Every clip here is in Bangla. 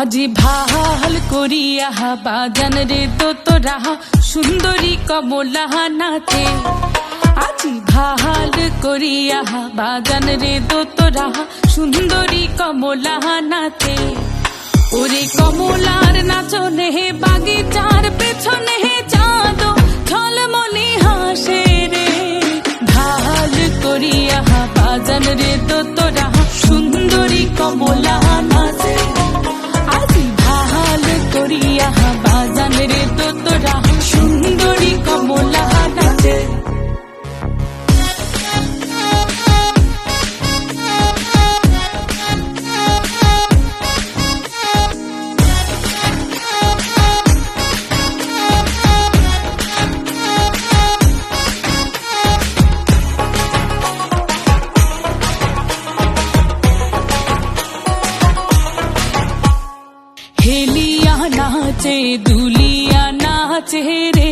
আজি ভাল করিয়া বাজান রে তোরা সুন্দরী কমলা নাচে। আজি ভাল করিয়া বাজান রে তোরা সুন্দরী কমলা নাচে। ওরে কমলার নাচনে বাগিচার পেছনে চাঁদ ঝলমলি হাসে রে। ভাল করিয়া বাজান রে তোরা সুন্দরী কমলা নাচে। আজি ভাল করিয়া বাজান রে তোরা সুন্দরী কমলা নাচে। হেলিয়া নাচে দুলিয়া নাচে রে।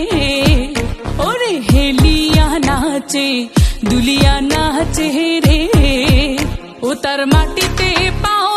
ওরে হেলিয়া নাচে দুলিয়া নাচে রে। ও তার মাটিতে পাও